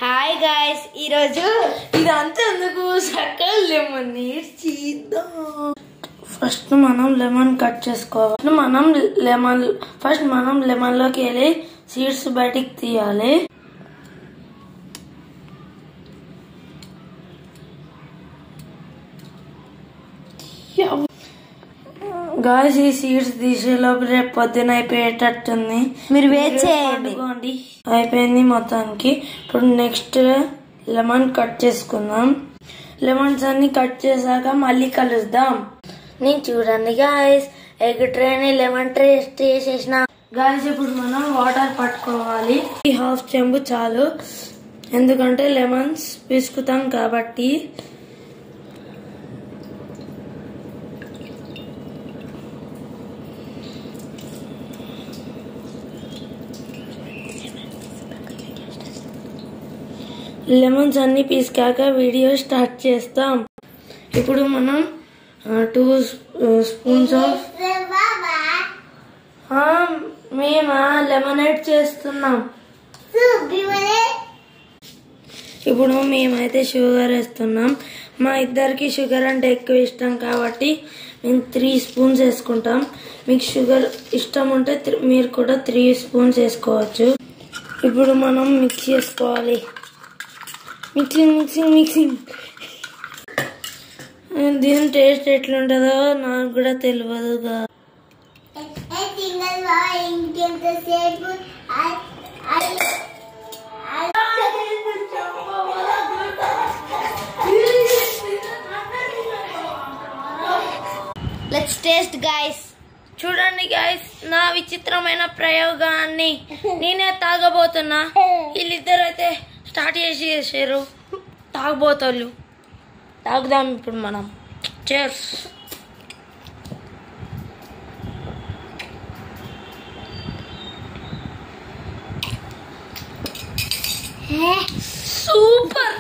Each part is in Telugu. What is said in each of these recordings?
హాయ్ గైస్, ఈరోజు ఇదంతా ఎందుకు సక్కగా లెమన్ చేద్దాం. ఫస్ట్ మనం లెమన్ కట్ చేసుకోవాలి. ఫస్ట్ మనం లెమన్ లోకి వెళ్ళి సీడ్స్ బయటికి తీయాలి. గాయస్, ఈ సీడ్స్ తీసేలోపు రేపు పొద్దున అయిపోయేటట్టుంది. మీరు వెయిట్ చేయండి. అయిపోయింది మొత్తానికి. ఇప్పుడు నెక్స్ట్ లెమన్ కట్ చేసుకుందాం. లెమన్స్ అన్ని కట్ చేశాక మళ్ళీ కలుద్దాం. నేను చూడండి గాయస్, ఎగ్ ట్రేని లెమన్ ట్రే చేసేసిన. గాయస్, ఇప్పుడు మనం వాటర్ పట్టుకోవాలి. ఈ హాఫ్ చెంబు చాలు, ఎందుకంటే లెమన్స్ పిసుకుతాం కాబట్టి. లెమన్స్ అన్ని పీసుకాక వీడియో స్టార్ట్ చేస్తాం. ఇప్పుడు మనం 2 స్పూన్స్ ఆఫ్ మేము లెమనేడ్ చేస్తున్నాం. ఇప్పుడు మేమైతే షుగర్ వేస్తున్నాం. మా ఇద్దరికి షుగర్ అంటే ఎక్కువ ఇష్టం కాబట్టి మేము 3 స్పూన్స్ వేసుకుంటాం. మీకు షుగర్ ఇష్టం ఉంటే మీరు కూడా 3 స్పూన్స్ వేసుకోవచ్చు. ఇప్పుడు మనం మిక్స్ చేసుకోవాలి. మిక్సింగ్. దీని టేస్ట్ ఎట్లుంటుందో నాకు కూడా తెలియదుగా. Let's taste guys. చూడండి గైస్, నా విచిత్రమైన ప్రయోగాన్ని నేనే తాగబోతున్నా. వీళ్ళిద్దరు అయితే స్టార్ట్ చేసేసారు తాగబోతాళ్ళు. తాగుదాం ఇప్పుడు మనం. చేర్స్. సూపర్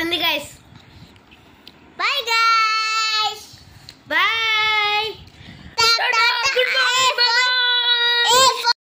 ఉంది గైస్.